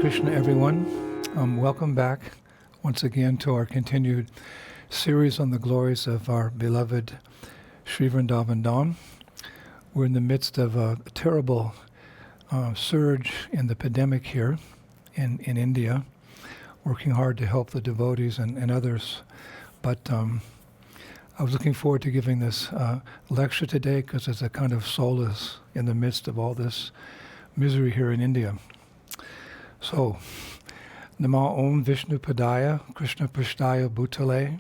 Krishna, everyone. Welcome back once again to our continued series on the glories of our beloved Sri Vrindavan Dham. We're in the midst of a terrible surge in the pandemic here in India, working hard to help the devotees and others. But I was looking forward to giving this lecture today because it's a kind of solace in the midst of all this misery here in India. So, Nama Om Vishnu Padaya, Krishna Prishtaya Bhutale,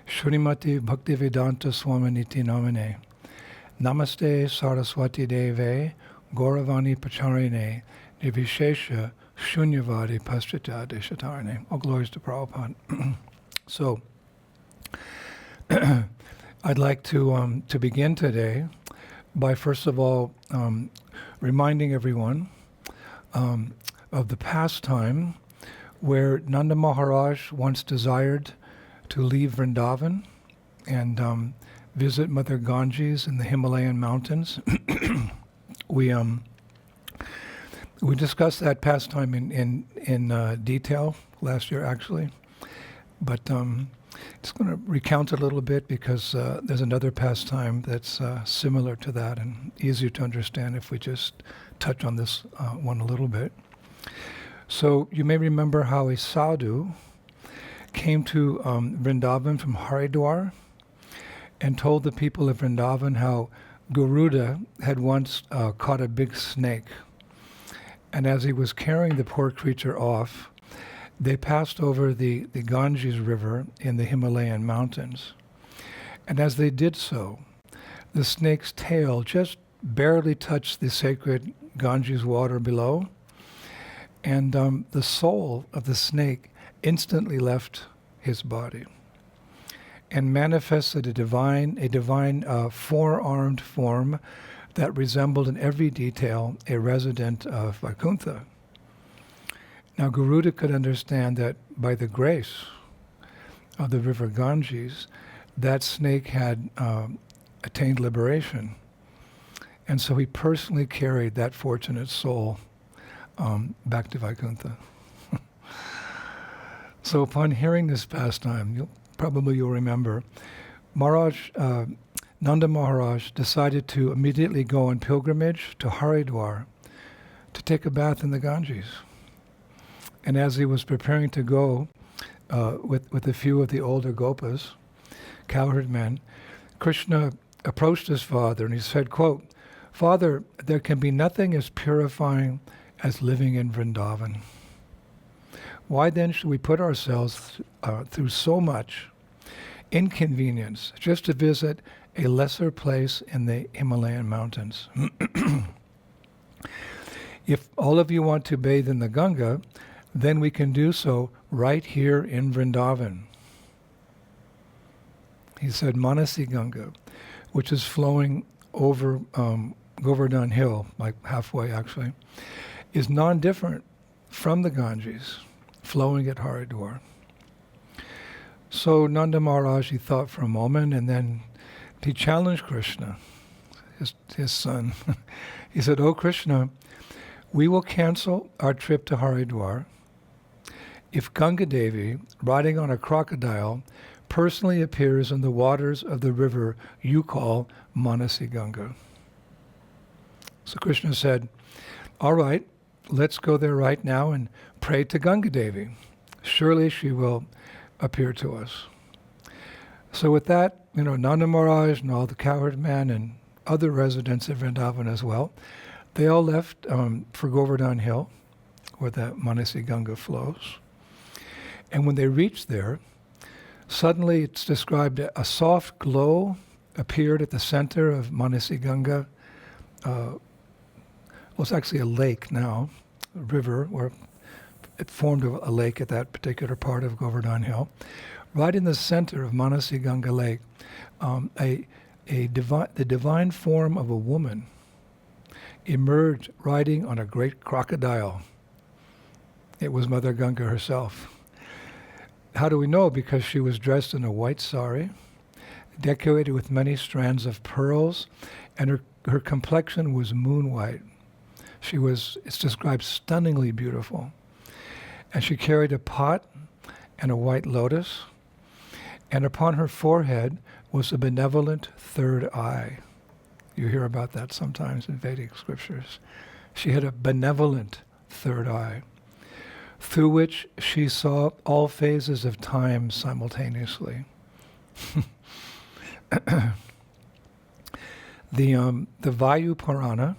Shrimati Bhaktivedanta Swaminiti Namane, Namaste Saraswati Deve, Gauravani Pacharine, Nivishesha Shunyavadi Pastrita Deshatarane. All glories to Prabhupada. So, I'd like to begin today by first of all reminding everyone of the past time where Nanda Maharaj once desired to leave Vrindavan and visit Mother Ganges in the Himalayan mountains. We discussed that pastime in detail last year, actually, but just going to recount a little bit because there's another pastime that's similar to that and easier to understand if we just touch on this one a little bit. So you may remember how a sadhu came to Vrindavan from Haridwar and told the people of Vrindavan how Garuda had once caught a big snake. And as he was carrying the poor creature off, they passed over the Ganges River in the Himalayan mountains. And as they did so, the snake's tail just barely touched the sacred Ganges water below, and the soul of the snake instantly left his body and manifested a divine four-armed form that resembled in every detail a resident of Vaikuntha. Now Garuda could understand that by the grace of the river Ganges, that snake had attained liberation. And so he personally carried that fortunate soul back to Vaikuntha. So upon hearing this pastime, you'll remember, Nanda Maharaj decided to immediately go on pilgrimage to Haridwar to take a bath in the Ganges. And as he was preparing to go with a few of the older gopas, cowherd men, Krishna approached his father and he said, quote, "Father, there can be nothing as purifying as living in Vrindavan. Why then should we put ourselves through so much inconvenience just to visit a lesser place in the Himalayan mountains? If all of you want to bathe in the Ganga, then we can do so right here in Vrindavan." He said Manasi Ganga, which is flowing over Govardhan Hill, like halfway actually, is non-different from the Ganges, flowing at Haridwar. So Nanda Maharaj, he thought for a moment, and then he challenged Krishna, his son. He said, "Oh Krishna, we will cancel our trip to Haridwar if Ganga Devi, riding on a crocodile, personally appears in the waters of the river you call Manasi Ganga." So Krishna said, "All right, let's go there right now and pray to Ganga Devi. Surely she will appear to us." So with that, Nanda Maharaj and all the cowherd men and other residents of Vrindavan as well, they all left for Govardhan Hill, where the Manasi Ganga flows. And when they reached there, suddenly it's described a soft glow appeared at the center of Manasi Ganga. Well, it's actually a lake now, a river, where it formed a lake at that particular part of Govardhan Hill. Right in the center of Manasi Ganga Lake, the divine form of a woman emerged riding on a great crocodile. It was Mother Ganga herself. How do we know? Because she was dressed in a white sari, decorated with many strands of pearls, and her complexion was moon white. It's described stunningly beautiful. And she carried a pot and a white lotus, and upon her forehead was a benevolent third eye. You hear about that sometimes in Vedic scriptures. She had a benevolent third eye, through which she saw all phases of time simultaneously. The Vayu Purana,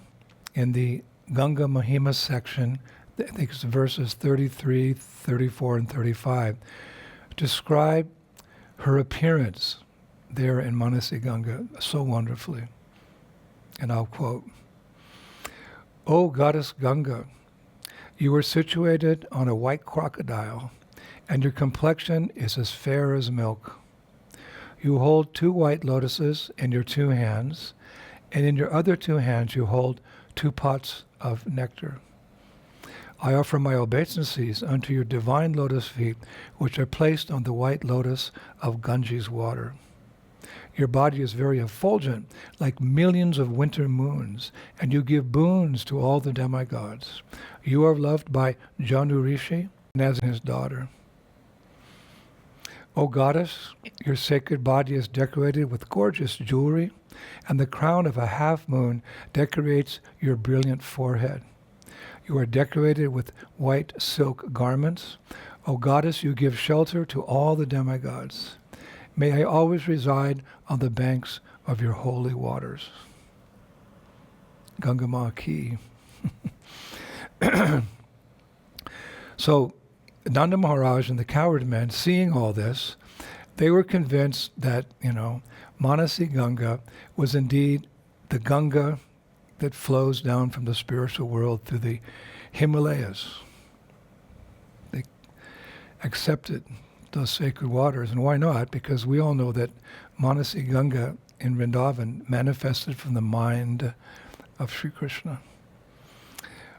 in the Ganga Mahima section, I think it's verses 33, 34, and 35, describe her appearance there in Manasi Ganga so wonderfully. And I'll quote, "O goddess Ganga, you are situated on a white crocodile, and your complexion is as fair as milk. You hold 2 white lotuses in your 2 hands, and in your other 2 hands you hold 2 pots of nectar. I offer my obeisances unto your divine lotus feet, which are placed on the white lotus of Ganges water. Your body is very effulgent, like millions of winter moons, and you give boons to all the demigods. You are loved by Janu Rishi and as his daughter. O goddess, your sacred body is decorated with gorgeous jewelry, and the crown of a half moon decorates your brilliant forehead. You are decorated with white silk garments. O goddess, you give shelter to all the demigods. May I always reside on the banks of your holy waters." Ganga Ma Ki. So Nanda Maharaj and the cowherd men, seeing all this, they were convinced that, Manasi Ganga was indeed the Ganga that flows down from the spiritual world through the Himalayas. They accepted those sacred waters, and why not? Because we all know that Manasi Ganga in Vrindavan manifested from the mind of Sri Krishna.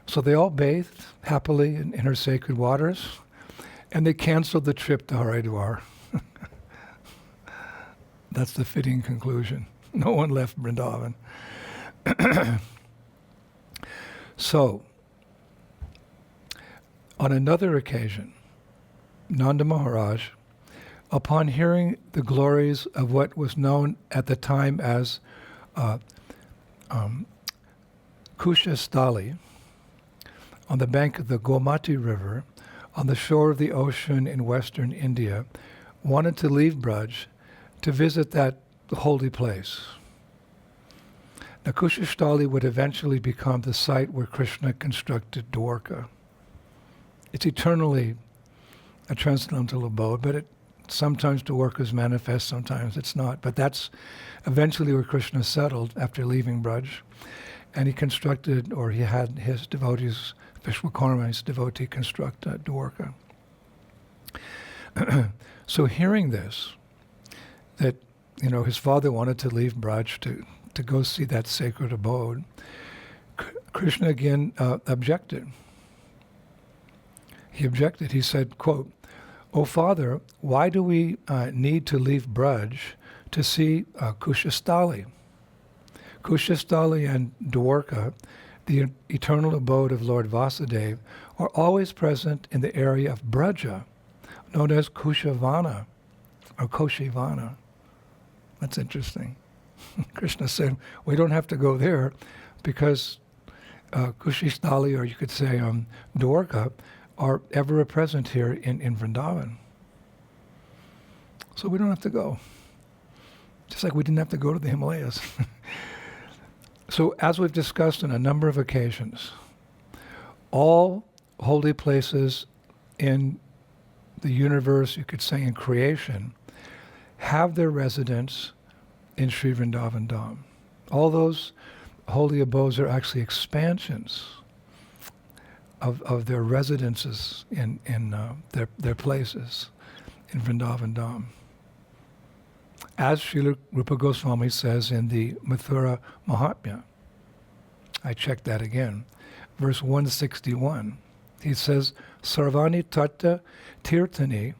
So they all bathed happily in her sacred waters, and they canceled the trip to Haridwar. That's the fitting conclusion. No one left Vrindavan. So, on another occasion, Nanda Maharaj, upon hearing the glories of what was known at the time as Kushastali, on the bank of the Gomati River, on the shore of the ocean in western India, wanted to leave Braj to visit that holy place. Now, Kushastali would eventually become the site where Krishna constructed Dwarka. It's eternally a transcendental abode, but sometimes Dwarka is manifest, sometimes it's not. But that's eventually where Krishna settled after leaving Braj. And he constructed, or he had his devotees, Vishwakarma, his devotee, construct Dwarka. So hearing this, that his father wanted to leave Braj to go see that sacred abode, Krishna again objected. He objected. He said, quote, "O father, why do we need to leave Braj to see Kushastali? Kushastali and Dwarka, the eternal abode of Lord Vasudeva, are always present in the area of Braja, known as Kushavana or Koshivana." That's interesting. Krishna said, we don't have to go there because Kushistali, or you could say Dwarka, are ever present here in Vrindavan. So we don't have to go. Just like we didn't have to go to the Himalayas. So as we've discussed on a number of occasions, all holy places in the universe, you could say in creation, have their residence in Sri Vrindavan Dham. All those holy abodes are actually expansions of their residences in their places in Vrindavan Dham. As Srila Rupa Goswami says in the Mathura Mahatmya, I checked that again, verse 161, he says, "Sarvani tatta tirthani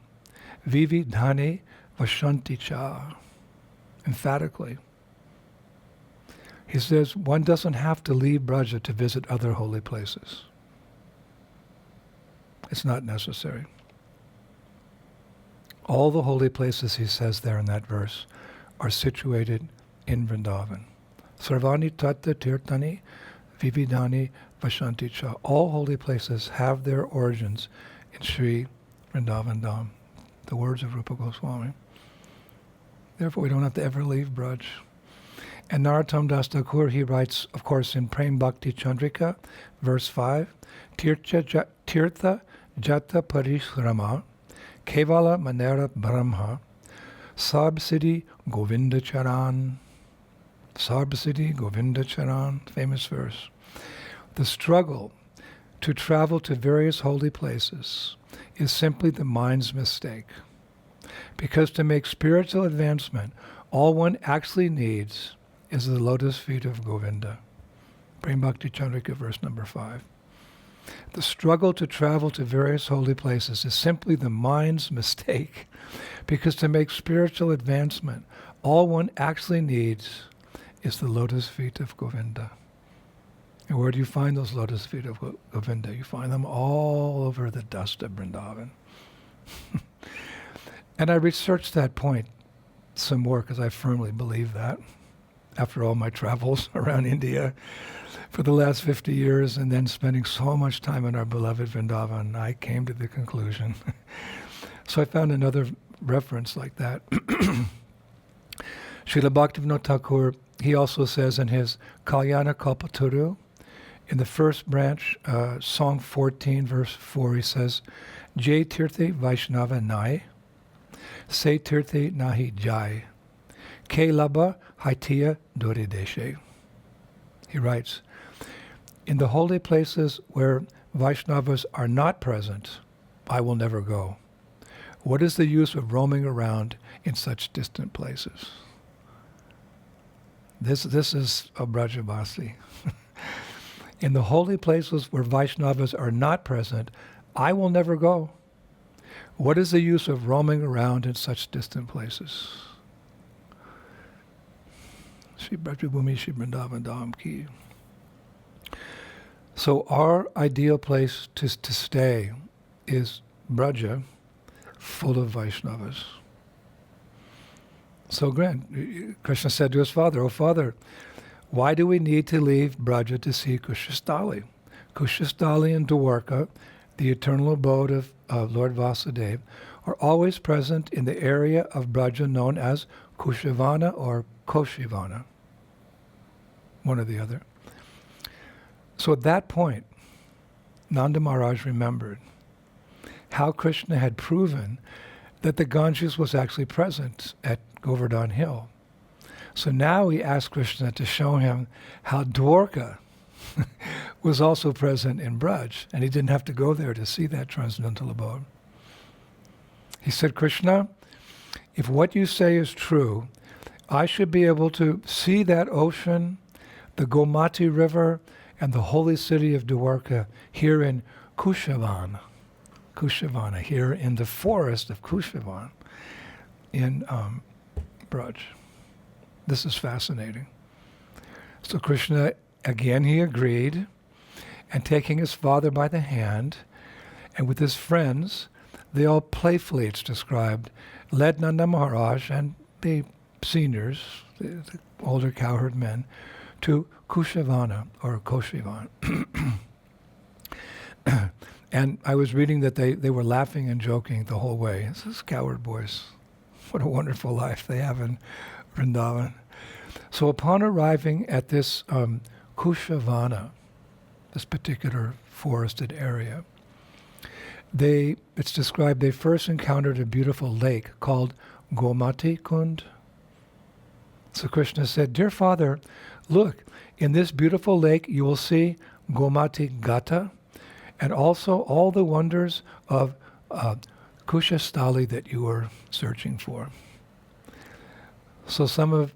vividhani vashanti cha." Emphatically. He says one doesn't have to leave Braja to visit other holy places. It's not necessary. All the holy places, he says there in that verse, are situated in Vrindavan. Sarvani tatta tirtani vividani vashanti cha. All holy places have their origins in Sri Vrindavan Dham, the words of Rupa Goswami. Therefore, we don't have to ever leave Braj. And Narottam Das Thakur, he writes, of course, in Prem Bhakti Chandrika, verse 5, Tirtha Jata Parishrama Kevala Manera Brahma Sarb-Siddhi Govinda Charan. Sarb-Siddhi Govinda Charan, famous verse. The struggle to travel to various holy places is simply the mind's mistake. Because to make spiritual advancement, all one actually needs is the lotus feet of Govinda. Prem Bhakti Chandrika, verse number 5. The struggle to travel to various holy places is simply the mind's mistake, because to make spiritual advancement, all one actually needs is the lotus feet of Govinda. And where do you find those lotus feet of Govinda? You find them all over the dust of Vrindavan. And I researched that point some more because I firmly believe that. After all my travels around India for the last 50 years and then spending so much time in our beloved Vrindavan, I came to the conclusion. So I found another reference like that. Srila Bhaktivinoda Thakur, he also says in his Kalyana Kalpataru, in the first branch, Song 14, verse 4, he says, Jai Tirthi Vaishnava Nai, Se Tirthi Nahi Jai, Ke Labha Haitiya Dore Deshe. He writes, in the holy places where Vaishnavas are not present, I will never go. What is the use of roaming around in such distant places? This is a Brajavasi. In the holy places where Vaishnavas are not present, I will never go. What is the use of roaming around in such distant places? Shri Brajabhumi Shri Vrindavan Dham Ki. So our ideal place to stay is Braja, full of Vaishnavas. So Krishna said to his father, "O father, why do we need to leave Braja to see Kushastali? Kushastali and Dwarka, the eternal abode of Lord Vasudeva, are always present in the area of Braja known as Kushavana or Koshivana, one or the other." So at that point, Nanda Maharaj remembered how Krishna had proven that the Ganges was actually present at Govardhan Hill. So now he asked Krishna to show him how Dwarka was also present in Braj, and he didn't have to go there to see that transcendental abode. He said, Krishna, if what you say is true, I should be able to see that ocean, the Gomati River, and the holy city of Dwarka here in Kushavana, here in the forest of Kushavan in Braj. This is fascinating. So Krishna, again, he agreed, and taking his father by the hand, and with his friends, they all playfully, it's described, led Nanda Maharaj and the seniors, the older cowherd men, to Kushavana or Koshivan. And I was reading that they were laughing and joking the whole way. This is cowherd boys. What a wonderful life they have in Vrindavan. So upon arriving at this Kushavana, this particular forested area, it's described they first encountered a beautiful lake called Gomati Kund. So Krishna said, "Dear father, look, in this beautiful lake you will see Gomati Gata, and also all the wonders of Kushastali that you were searching for." So some of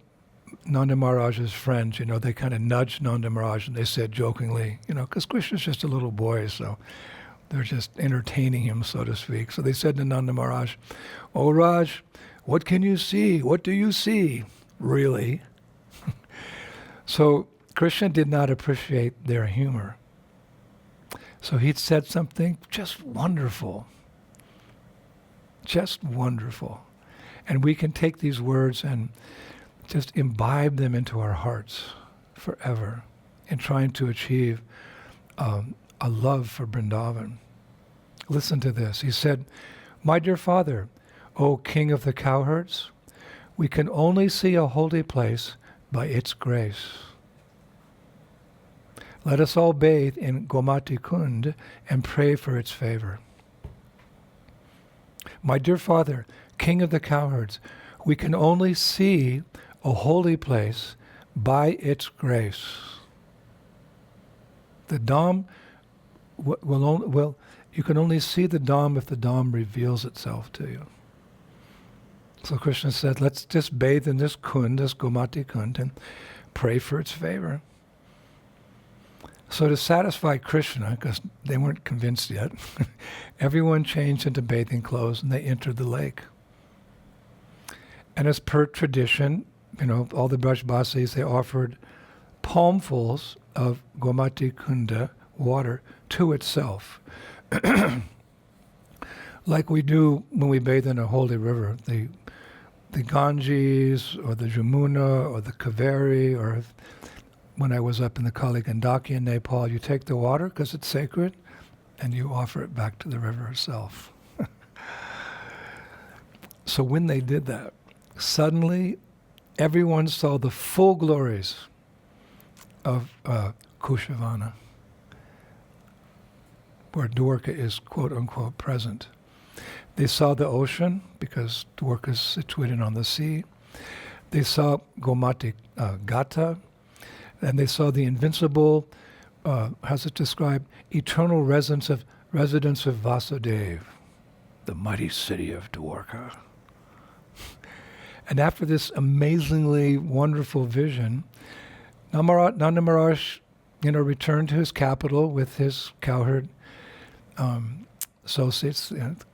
Nanda Maharaj's friends, they kind of nudged Nanda Maharaj and they said jokingly, because Krishna's just a little boy, so they're just entertaining him, so to speak. So they said to Nanda Maharaj, "Oh Raj, what can you see? What do you see? Really?" So Krishna did not appreciate their humor. So he'd said something just wonderful. Just wonderful. And we can take these words and just imbibe them into our hearts forever in trying to achieve a love for Vrindavan. Listen to this. He said, "My dear Father, O King of the cowherds, we can only see a holy place by its grace. Let us all bathe in Gomati Kund and pray for its favor. My dear Father, King of the cowherds, we can only see a holy place by its grace." The Dham you can only see the Dham if the Dham reveals itself to you. So Krishna said, let's just bathe in this Kund, this Gomati Kund, and pray for its favor. So to satisfy Krishna, because they weren't convinced yet, everyone changed into bathing clothes and they entered the lake. And as per tradition, all the Brajbasis, they offered palmfuls of Gomati Kunda water to itself. Like we do when we bathe in a holy river. The Ganges or the Jamuna or the Kaveri, or when I was up in the Kali Gandaki in Nepal, you take the water because it's sacred and you offer it back to the river itself. So when they did that, suddenly everyone saw the full glories of Kushavana, where Dwarka is quote unquote present. They saw the ocean because Dwarka is situated on the sea. They saw Gomati Gata, and they saw the invincible, how's it described, eternal residence of Vasudeva, the mighty city of Dwarka. And after this amazingly wonderful vision, Nanda Maharaj, returned to his capital with his cowherd associates,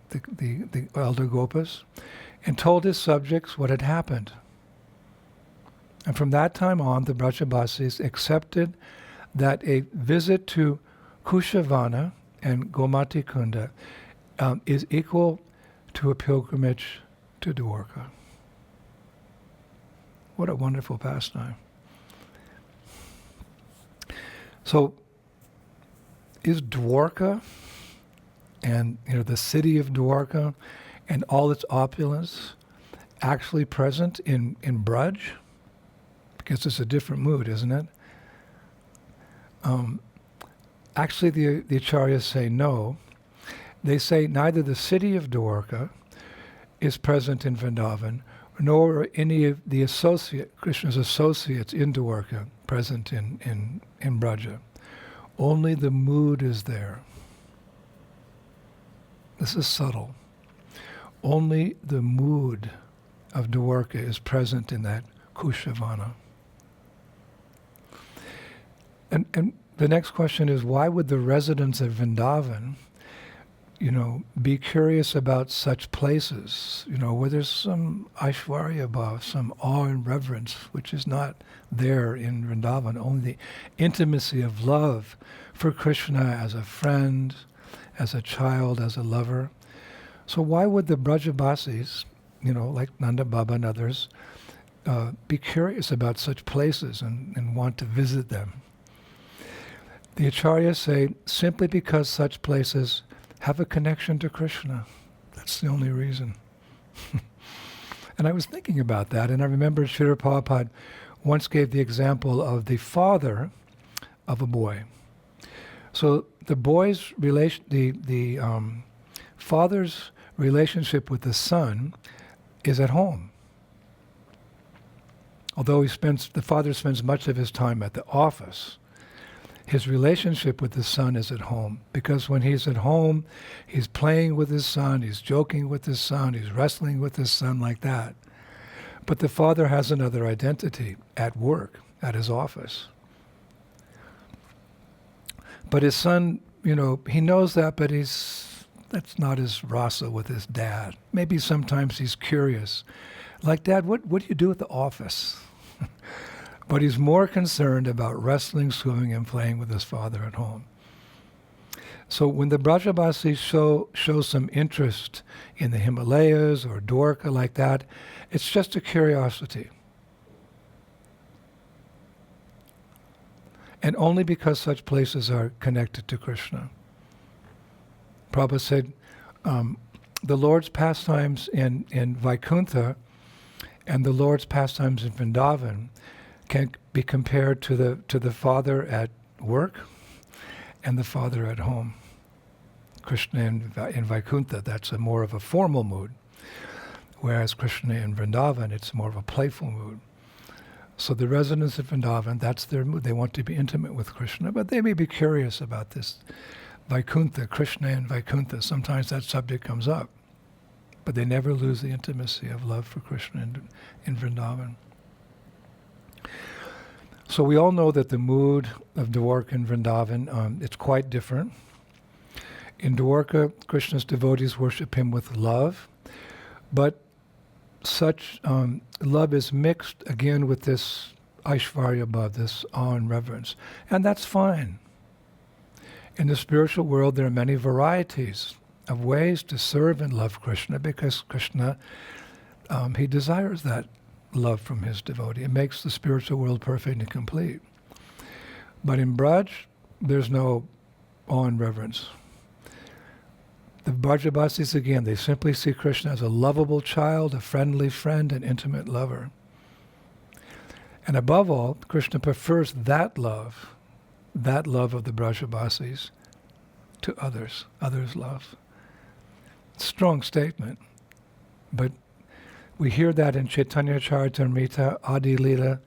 the elder Gopas, and told his subjects what had happened. And from that time on, the Brajbasis accepted that a visit to Kushavana and Gomati Kunda is equal to a pilgrimage to Dwarka. What a wonderful pastime. So, is Dwarka and the city of Dwarka and all its opulence actually present in Braj? Because it's a different mood, isn't it? Actually, the Acharyas say no. They say neither the city of Dwarka is present in Vrindavan, nor are any of the Krishna's associates in Dwarka present in Braja. Only the mood is there. This is subtle. Only the mood of Dwarka is present in that Kushavana. And the next question is, why would the residents of Vrindavan, be curious about such places, where there's some Aishwarya Bhav, some awe and reverence, which is not there in Vrindavan, only the intimacy of love for Krishna as a friend, as a child, as a lover. So why would the Brajbasis, like Nanda Baba and others, be curious about such places and want to visit them? The Acharyas say simply because such places have a connection to Krishna. That's the only reason. And I was thinking about that, and I remember Srila Prabhupada once gave the example of the father of a boy. So the boy's the father's relationship with the son is at home. Although the father spends much of his time at the office, his relationship with the son is at home, because when he's at home, he's playing with his son, he's joking with his son, he's wrestling with his son like that. But the father has another identity at work, at his office. But his son, he knows that, but that's not his rasa with his dad. Maybe sometimes he's curious. Like, Dad, what do you do at the office? But he's more concerned about wrestling, swimming, and playing with his father at home. So when the Brajabasis show some interest in the Himalayas or Dwarka like that, it's just a curiosity. And only because such places are connected to Krishna. Prabhupada said, the Lord's pastimes in Vaikuntha and the Lord's pastimes in Vrindavan can be compared to the father at work and the father at home. Krishna in Vaikuntha, that's more of a formal mood, whereas Krishna in Vrindavan, it's more of a playful mood. So the residents of Vrindavan, that's their mood. They want to be intimate with Krishna, but they may be curious about this Vaikuntha, Krishna in Vaikuntha. Sometimes that subject comes up, but they never lose the intimacy of love for Krishna in Vrindavan. So we all know that the mood of Dwarka and Vrindavan, it's quite different. In Dwarka, Krishna's devotees worship him with love, but such love is mixed again with this Aishvarya bhav, this awe and reverence. And that's fine. In the spiritual world, there are many varieties of ways to serve and love Krishna because Krishna, he desires that love from his devotee. It makes the spiritual world perfect and complete. But in Braj, there's no awe and reverence. The Brajabasis, again, they simply see Krishna as a lovable child, a friendly friend, an intimate lover. And above all, Krishna prefers that love of the Brajabasis to others' love. Strong statement, but we hear that in Chaitanya Charitamrita, Adi Lila,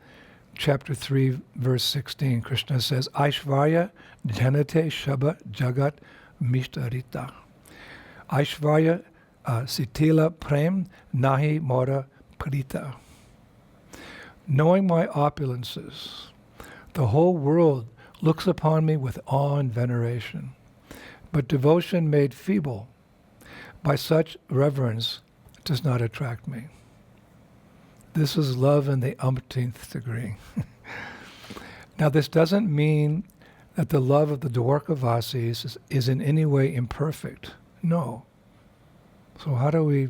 chapter 3, verse 16. Krishna says, Aishvarya dhanate shaba jagat mishtarita. Aishvarya sitila prem nahi mora prita. Knowing my opulences, the whole world looks upon me with awe and veneration. But devotion made feeble by such reverence does not attract me. This is love in the umpteenth degree. Now, this doesn't mean that the love of the Dwarkavasis is in any way imperfect. No. So how do we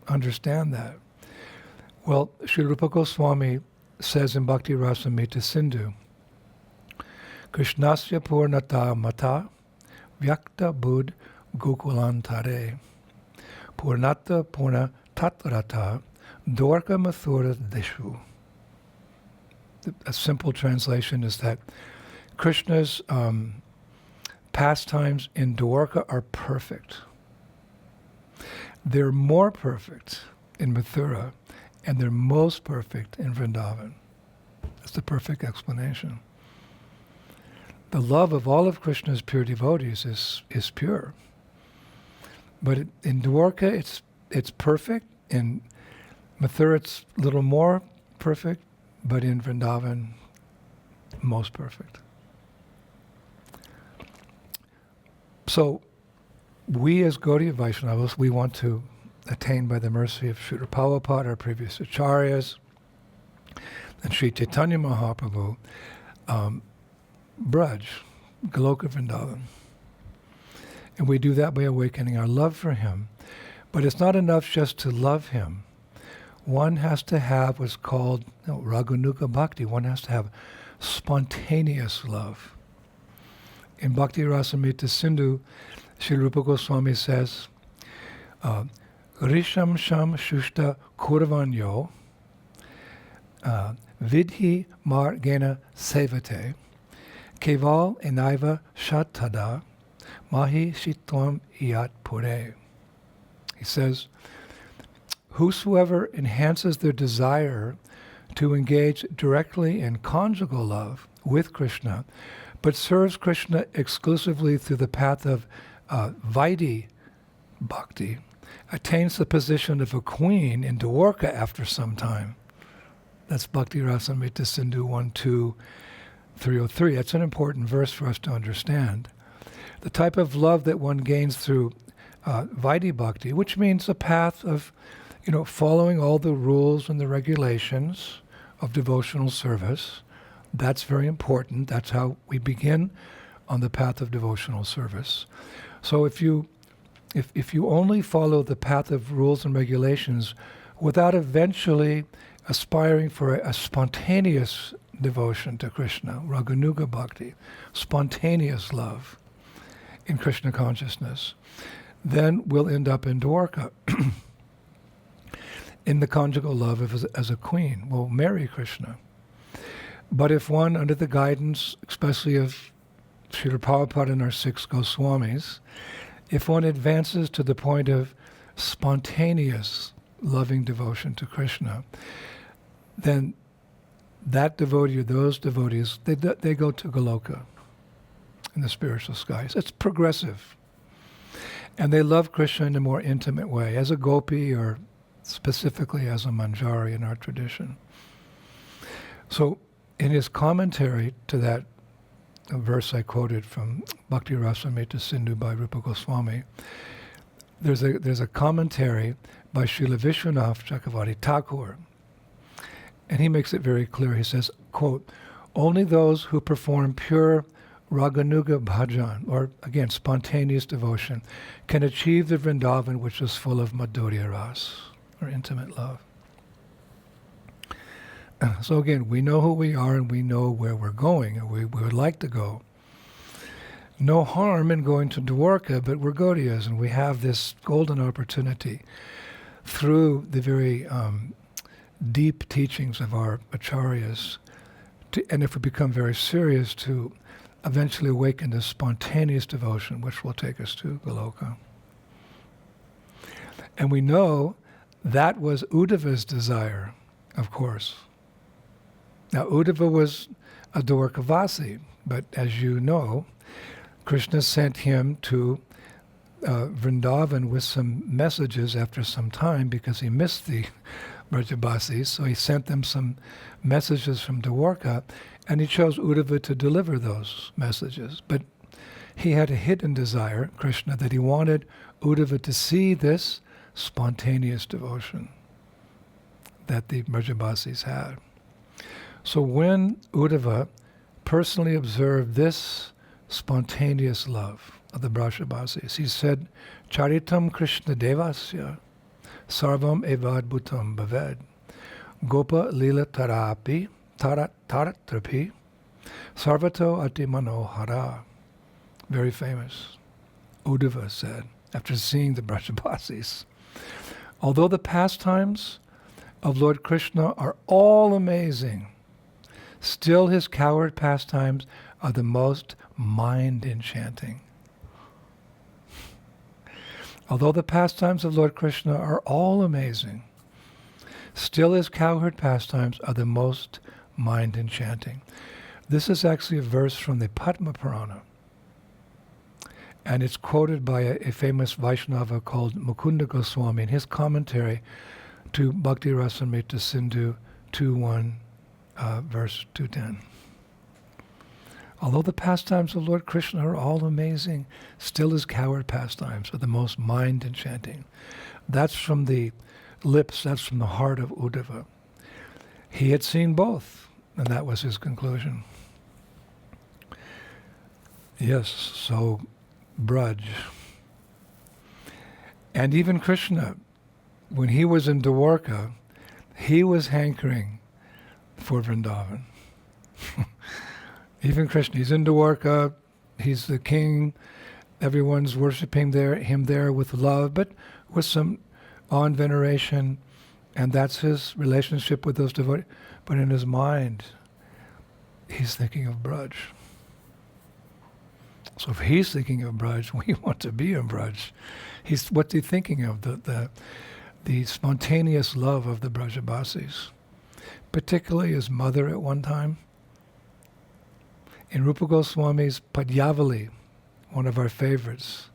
understand that? Well, Sri Rupa Goswami says in Bhakti Rasamrita Sindhu, Krishnasya purnata mata vyakta bud gokulantare purnata purna tatrata dwarka mathura dishu. A simple translation is that Krishna's pastimes in Dwarka are perfect. They're more perfect in Mathura, and they're most perfect in Vrindavan. That's the perfect explanation. The love of all of Krishna's pure devotees is pure. But in Dwarka, it's perfect. In Mathura, it's a little more perfect, but in Vrindavan, most perfect. So, we as Gaudiya Vaishnavas, we want to attain by the mercy of Srila Prabhupada, our previous acharyas, and Sri Chaitanya Mahaprabhu, Braj, Goloka Vrindavan. And we do that by awakening our love for him. But it's not enough just to love him. One has to have what's called Raganuga Bhakti. One has to have spontaneous love. In Bhakti Rasamrita Sindhu, Sri Rupa Goswami says, Risham Sham Shushta Kurvanyo Vidhi Margena Sevate Keval Enaiva Shatada Mahi Shitvam Iyat Pure. He says, whosoever enhances their desire to engage directly in conjugal love with Krishna, but serves Krishna exclusively through the path of Vaidhi Bhakti, attains the position of a queen in Dwarka after some time. That's Bhakti Rasamrita Sindhu 1.2.303. That's an important verse for us to understand. The type of love that one gains through Vaidhi Bhakti, which means a path of, following all the rules and the regulations of devotional service. That's very important. That's how we begin on the path of devotional service. So if you only follow the path of rules and regulations without eventually aspiring for a spontaneous devotion to Krishna, Raganuga Bhakti, spontaneous love in Krishna consciousness, then we'll end up in Dwarka, in the conjugal love as a queen. We'll marry Krishna. But if one, under the guidance, especially of Srila Prabhupada and our 6 Goswamis, if one advances to the point of spontaneous loving devotion to Krishna, then that devotee or those devotees, they go to Goloka in the spiritual skies. It's progressive. And they love Krishna in a more intimate way, as a gopi or specifically as a manjari in our tradition. So in his commentary to that verse I quoted from Bhakti Rasamrita Sindhu by Rupa Goswami, there's a commentary by Srila Vishwanath Chakravarti Thakur, and he makes it very clear. He says, quote, "Only those who perform pure Raganuga bhajan, or again, spontaneous devotion, can achieve the Vrindavan which is full of Madhurya Ras, or intimate love." So again, we know who we are and we know where we're going and we would like to go. No harm in going to Dwarka, but we're Gaudiyas and we have this golden opportunity through the very deep teachings of our acharyas, and if we become very serious, to eventually awaken this spontaneous devotion which will take us to Goloka. And we know that was Uddhava's desire, of course. Now, Uddhava was a Dwarkavasi, but as you know, Krishna sent him to Vrindavan with some messages after some time because he missed the Brajabasis, so he sent them some messages from Dwarka, and he chose Uddhava to deliver those messages. But he had a hidden desire, Krishna, that he wanted Uddhava to see this spontaneous devotion that the Brajabasis had. So when Uddhava personally observed this spontaneous love of the Brajabasis, he said, "Charitam Krishna Devasya Sarvam Evadbhutam Bhaved Gopa Lila Tarapi Taratrapi Sarvato Ati Manohara." Very famous. Uddhava said, after seeing the Brajabasis, "Although the pastimes of Lord Krishna are all amazing, still his coward pastimes are the most mind-enchanting." Although the pastimes of Lord Krishna are all amazing, still his cowherd pastimes are the most mind-enchanting. This is actually a verse from the Padma Purana, and it's quoted by a famous Vaishnava called Mukunda Goswami in his commentary to Bhakti Rasamrita Sindhu 2.1, verse 210. Although the pastimes of Lord Krishna are all amazing, still his cowherd pastimes are the most mind-enchanting. That's from the lips, that's from the heart of Uddhava. He had seen both, and that was his conclusion. Yes, so Braj. And even Krishna, when he was in Dwarka, he was hankering for Vrindavan. Even Krishna, he's in Dwarka, he's the king, everyone's worshipping him there with love, but with some awe and veneration, and that's his relationship with those devotees. But in his mind, he's thinking of Braj. So if he's thinking of Braj, we want to be in Braj. What's he thinking of? The spontaneous love of the Brajabasis, particularly his mother at one time. In Rupa Goswami's Padyavali, one of our favorites,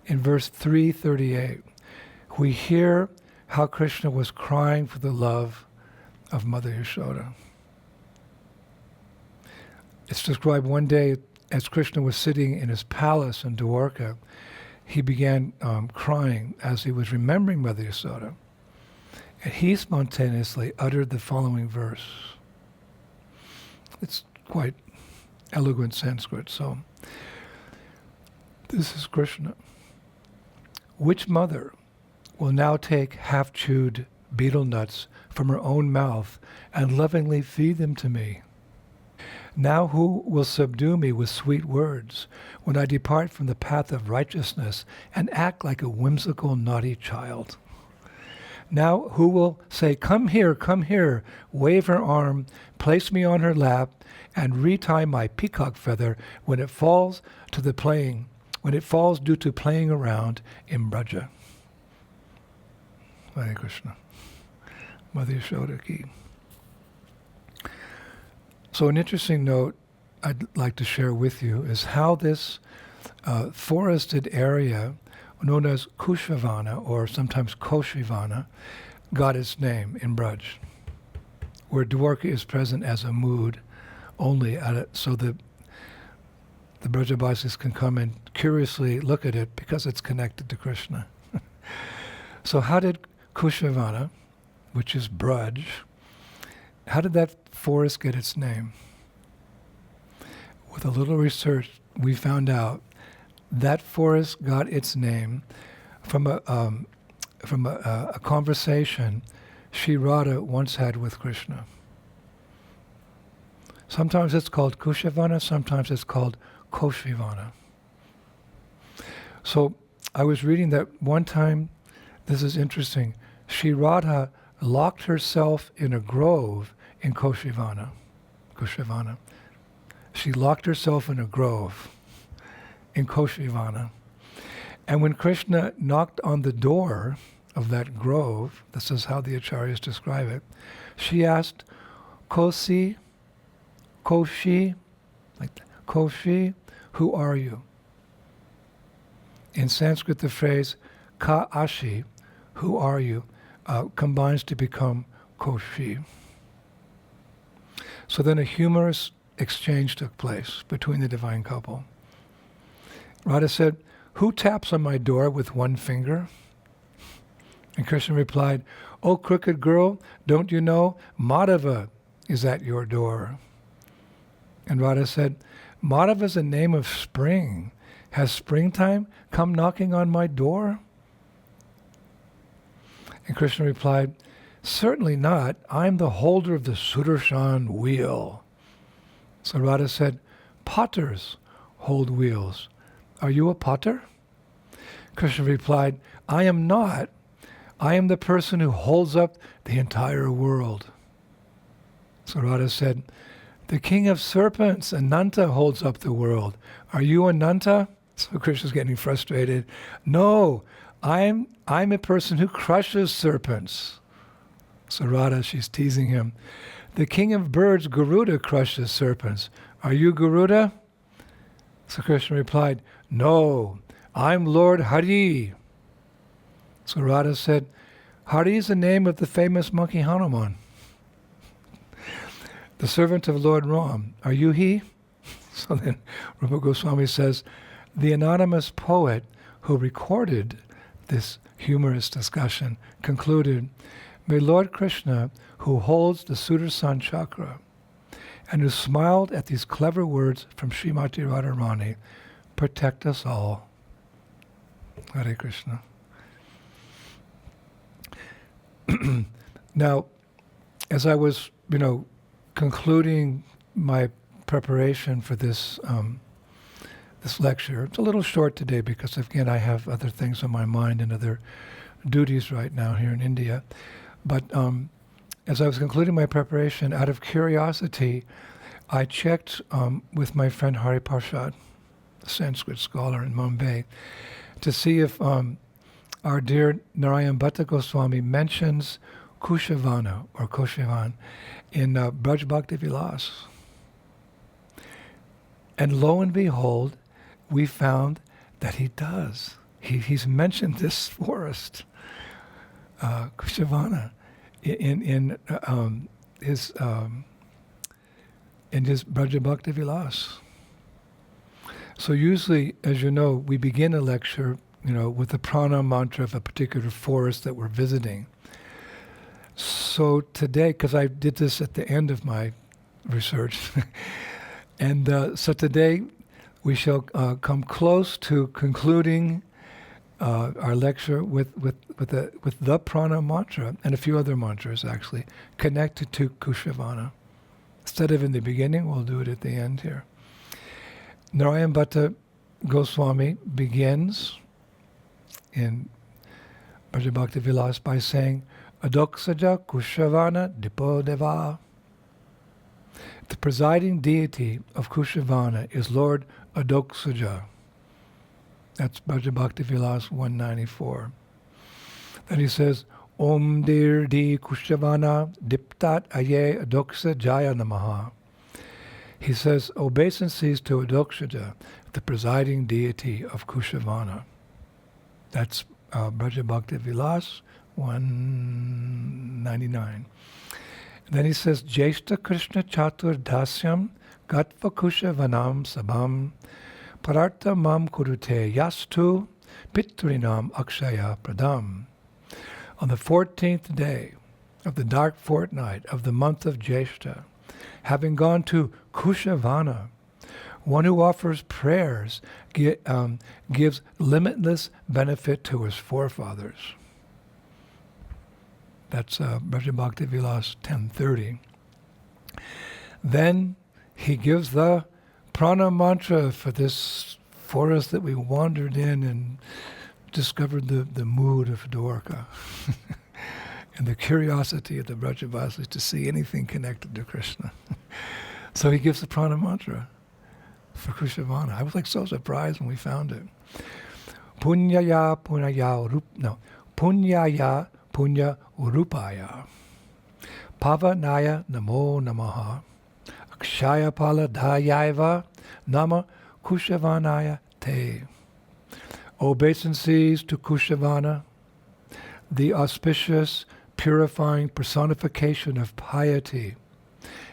in verse 338, we hear how Krishna was crying for the love of Mother Yashoda. It's described one day as Krishna was sitting in his palace in Dwarka, he began crying as he was remembering Mother Yashoda. And he spontaneously uttered the following verse. It's quite eloquent Sanskrit. So this is Krishna. Which mother will now take half-chewed betel nuts from her own mouth and lovingly feed them to me? Now who will subdue me with sweet words when I depart from the path of righteousness and act like a whimsical, naughty child? Now who will say, come here, wave her arm, place me on her lap, and retie my peacock feather when it falls due to playing around in Braja? Hare Krishna. Mother Yashoda ki. So an interesting note I'd like to share with you is how this forested area, known as Kushavana, or sometimes Koshivana, got its name in Braj, where Dwarka is present as a mood only, so the Brajabasis can come and curiously look at it because it's connected to Krishna. So how did Kushavana, which is Braj, how did that forest get its name? With a little research, we found out that forest got its name from a conversation Sri Radha once had with Krishna. Sometimes it's called Kushavana, sometimes it's called Koshivana. So I was reading that one time, this is interesting, Sri Radha locked herself in a grove in Kushavana. She locked herself in a grove in Koshivana. And when Krishna knocked on the door of that grove, this is how the acharyas describe it, she asked, Koshi, like that, Koshi, who are you? In Sanskrit, the phrase ka ashi, who are you, combines to become Koshi. So then a humorous exchange took place between the divine couple. Radha said, who taps on my door with one finger? And Krishna replied, oh crooked girl, don't you know Madhava is at your door? And Radha said, Madhava is a name of spring. Has springtime come knocking on my door? And Krishna replied, certainly not. I'm the holder of the Sudarshan wheel. So Radha said, potters hold wheels. Are you a potter? Krishna replied, I am not. I am the person who holds up the entire world. So Radha said, the king of serpents, Ananta, holds up the world. Are you Ananta? So Krishna's getting frustrated. No, I'm a person who crushes serpents. So Radha, she's teasing him. The king of birds, Garuda, crushes serpents. Are you Garuda? So Krishna replied, no, I'm Lord Hari. So Radha said, Hari is the name of the famous monkey Hanuman, the servant of Lord Ram. Are you he? So then Rupa Goswami says, the anonymous poet who recorded this humorous discussion concluded, may Lord Krishna, who holds the Sudarshan chakra and who smiled at these clever words from Srimati Radharani, protect us all. Hare Krishna. Now, as I was, concluding my preparation for this this lecture, it's a little short today because, again, I have other things on my mind and other duties right now here in India. But as I was concluding my preparation, out of curiosity, I checked with my friend Hari Parshad, a Sanskrit scholar in Mumbai, to see if our dear Narayan Bhatta Goswami mentions Kushavana or Koshivan in Braj Bhakti Vilas. And lo and behold, we found that he does. He's mentioned this forest, Kushavana, in his Braj Bhakti Vilas. So usually, as you know, we begin a lecture, with the prana mantra of a particular forest that we're visiting. So today, because I did this at the end of my research, And so today we shall come close to concluding our lecture with the prana mantra and a few other mantras actually connected to Kushavana. Instead of in the beginning, we'll do it at the end here. Narayan Bhatta Goswami begins in Brajabhakti Vilas by saying, Adoksaja Kushavana Dipo Deva. The presiding deity of Kushavana is Lord Adoksaja. That's Brajabhakti Vilas 194. Then he says, Om Dir Di Kushavana Diptat Aye Adoksa Jaya Namaha. He says, obeisances to Adoksaja, the presiding deity of Kushavana. That's Brajabhakti Vilas 199. Then he says, Jeshta Krishna Chatur Dasyam Gatva Kushavanam Sabam Parartha Mam Kurute Yastu Pitrinam Akshaya Pradam. On the 14th day of the dark fortnight of the month of Jeshta, having gone to Kushavana, one who offers prayers gives limitless benefit to his forefathers. That's Brajabhakti Vilas 1030. Then he gives the prana mantra for this forest that we wandered in and discovered the mood of Dwarka and the curiosity of the Brajavasis to see anything connected to Krishna. So he gives the prana mantra for Kushavana. I was like so surprised when we found it. Punyaya Punya Urupaya Pavanaya Namo Namaha Akshaya Paladayaiva Nama Kushavanaya Te. Obeisances to Kushavana, the auspicious, purifying personification of piety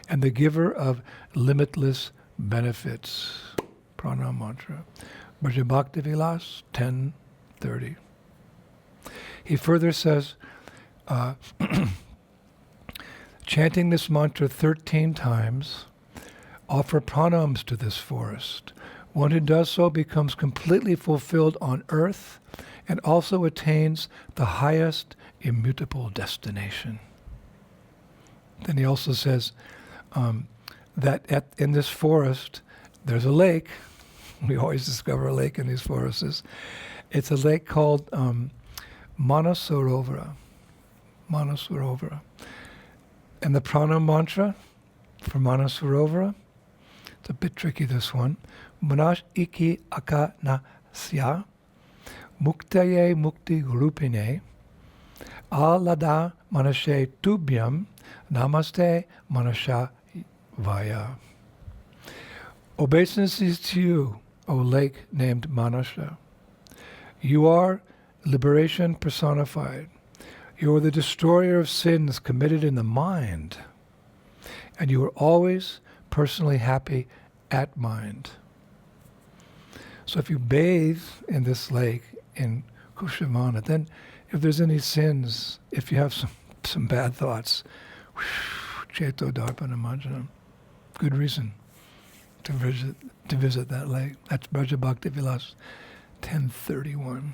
and the giver of limitless benefits. Prana mantra. Brajabhakti Vilas 1030. He further says, chanting this mantra 13 times, offer pranams to this forest. One who does so becomes completely fulfilled on earth and also attains the highest immutable destination. Then he also says that in this forest there's a lake. We always discover a lake in these forests. It's a lake called Manasarovara. Manasarovara. And the prana mantra for Manasarovara, it's a bit tricky, this one. Manash iki akanasya muktaye mukti rupine alada manashe tubhyam namaste manasha vaya. Obeisances to you, O lake named Manasha. You are liberation personified. You are the destroyer of sins committed in the mind. And you are always personally happy at mind. So if you bathe in this lake in Kushavana, then if there's any sins, if you have some bad thoughts, Cheto Darpana Manjanam, good reason to visit that lake. That's Brajabhakti Vilas 1031.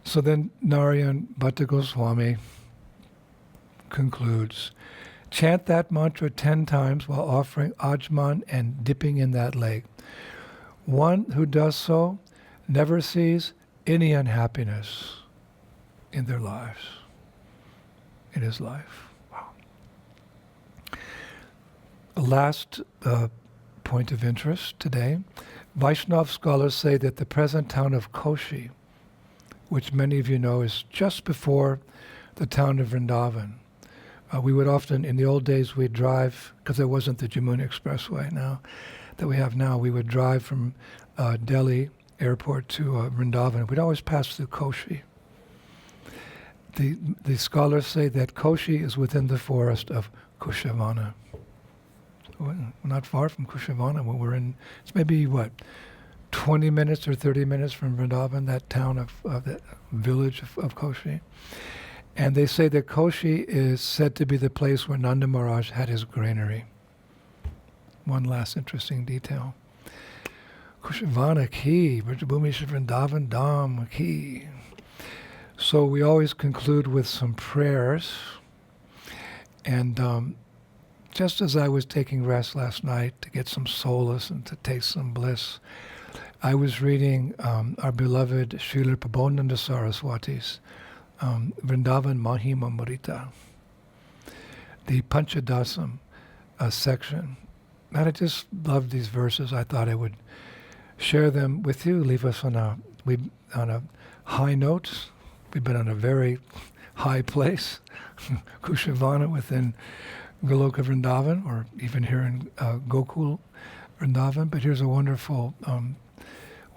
So then Narayan Bhatta Goswami concludes, chant that mantra 10 times while offering ajman and dipping in that lake. One who does so never sees any unhappiness in their lives, in his life. Wow. Last point of interest today, Vaishnava scholars say that the present town of Koshi, which many of you know is just before the town of Vrindavan. We would often, in the old days, we'd drive, because there wasn't the Jamuna Expressway now, that we have now, we would drive from Delhi airport to Vrindavan. We'd always pass through Koshi. The scholars say that Koshi is within the forest of Kushavana. We're not far from Kushavana. We're in, it's maybe, 20 minutes or 30 minutes from Vrindavan, that town of that village of Koshi. And they say that Koshi is said to be the place where Nanda Maharaj had his granary. one last interesting detail. Kushavana ki, Vrajabhumi Shri Vrindavan Dham ki. So we always conclude with some prayers. And just as I was taking rest last night to get some solace and to taste some bliss, I was reading our beloved Srila Prabodhananda Saraswati's Vrindavan Mahima Murita, the Panchadasam section. And I just loved these verses. I thought I would share them with you, leave us on a high note. We've been on a very high place, Kushavana within Goloka Vrindavan, or even here in Gokul Vrindavan. But here's a wonderful,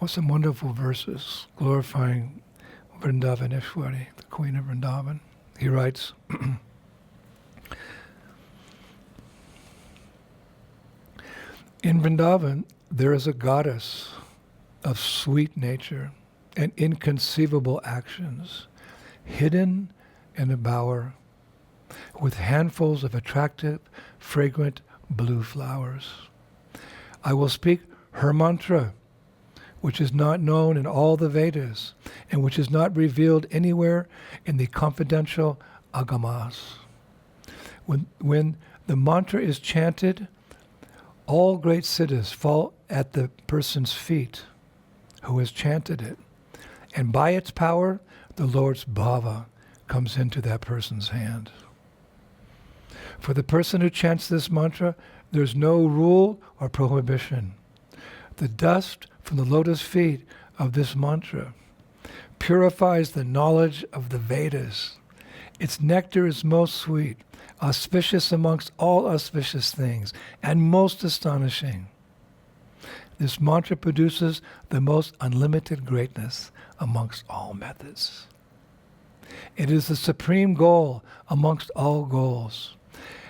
some wonderful verses glorifying Vrindavaneshwari, the Queen of Vrindavan. He writes, in Vrindavan, there is a goddess of sweet nature and inconceivable actions, hidden in a bower, with handfuls of attractive, fragrant blue flowers. I will speak her mantra, which is not known in all the Vedas, and which is not revealed anywhere in the confidential agamas. When the mantra is chanted, all great siddhis fall at the person's feet who has chanted it, and by its power, the Lord's bhava comes into that person's hand. For the person who chants this mantra, there's no rule or prohibition. The dust from the lotus feet of this mantra purifies the knowledge of the Vedas. Its nectar is most sweet, auspicious amongst all auspicious things, and most astonishing. This mantra produces the most unlimited greatness amongst all methods. It is the supreme goal amongst all goals.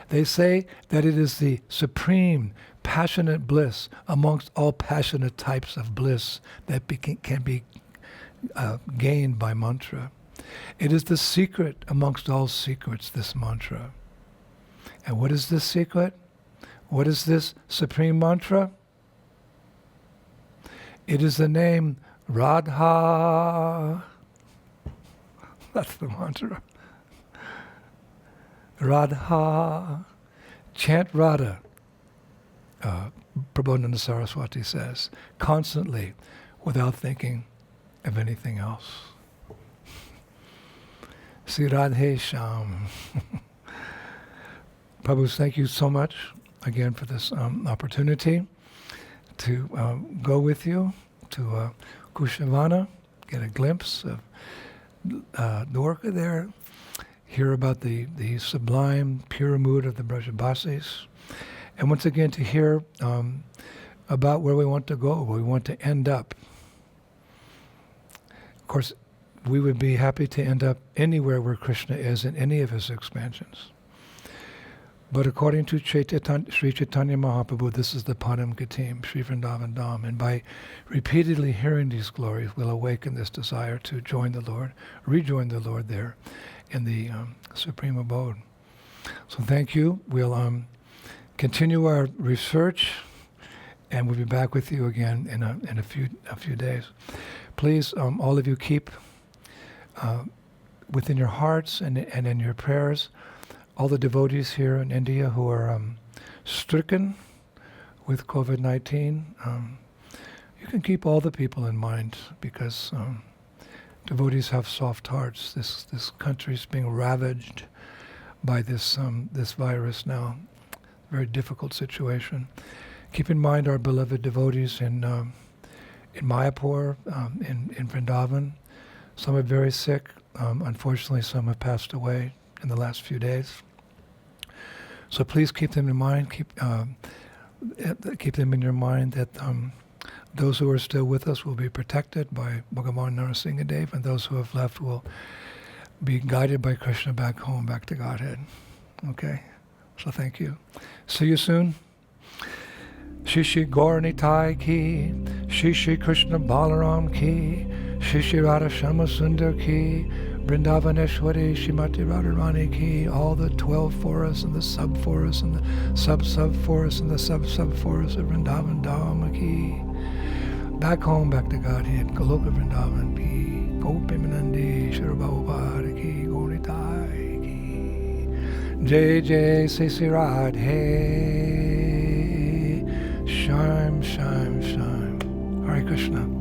They say that it is the supreme passionate bliss amongst all passionate types of bliss that can be gained by mantra. It is the secret amongst all secrets, this mantra. And what is this secret? What is this supreme mantra? It is the name Radha. That's the mantra. Radha. Chant Radha, Prabodhananda Saraswati says, constantly without thinking of anything else. Sri Radhe Sham. Prabhu, thank you so much again for this opportunity to go with you to Kushavana, get a glimpse of Dwarka there, hear about the sublime, pure mood of the Brajabasis, and once again to hear about where we want to go, where we want to end up. Of course, we would be happy to end up anywhere where Krishna is in any of his expansions. But according to Sri Chaitanya Mahaprabhu, this is the Padam Gatim, Sri Vrindavan Dham. And by repeatedly hearing these glories, we'll awaken this desire to join the Lord, rejoin the Lord there in the Supreme Abode. So thank you. We'll continue our research, and we'll be back with you again in a few days. Please, all of you, keep within your hearts and in your prayers all the devotees here in India who are stricken with COVID-19. You can keep all the people in mind because devotees have soft hearts. This country is being ravaged by this virus now. Very difficult situation. Keep in mind our beloved devotees in Mayapur, in Vrindavan. Some are very sick. Unfortunately, some have passed away in the last few days. So please keep them in mind. Keep them in your mind that those who are still with us will be protected by Bhagavan Narasimhadev, and those who have left will be guided by Krishna back home, back to Godhead. Okay? So thank you. See you soon. Shri Shri Gaur Nitai ki, Shri Shri Krishna Balaram ki, Shri Shri Radha Shama Sundar ki, Vrindavaneshwari Shrimati Radharani ki, all the 12 forests and the sub-forests and the sub-sub-forests and the sub-sub-forests of Vrindavan Dham ki. Back home, back to Godhead, Goloka Vrindavan ki, Gopimanandi Shirabhava ki, Gonitai ki. Jai Jai Sisi Radhe, Shime, Shime, Shime. Hare Krishna.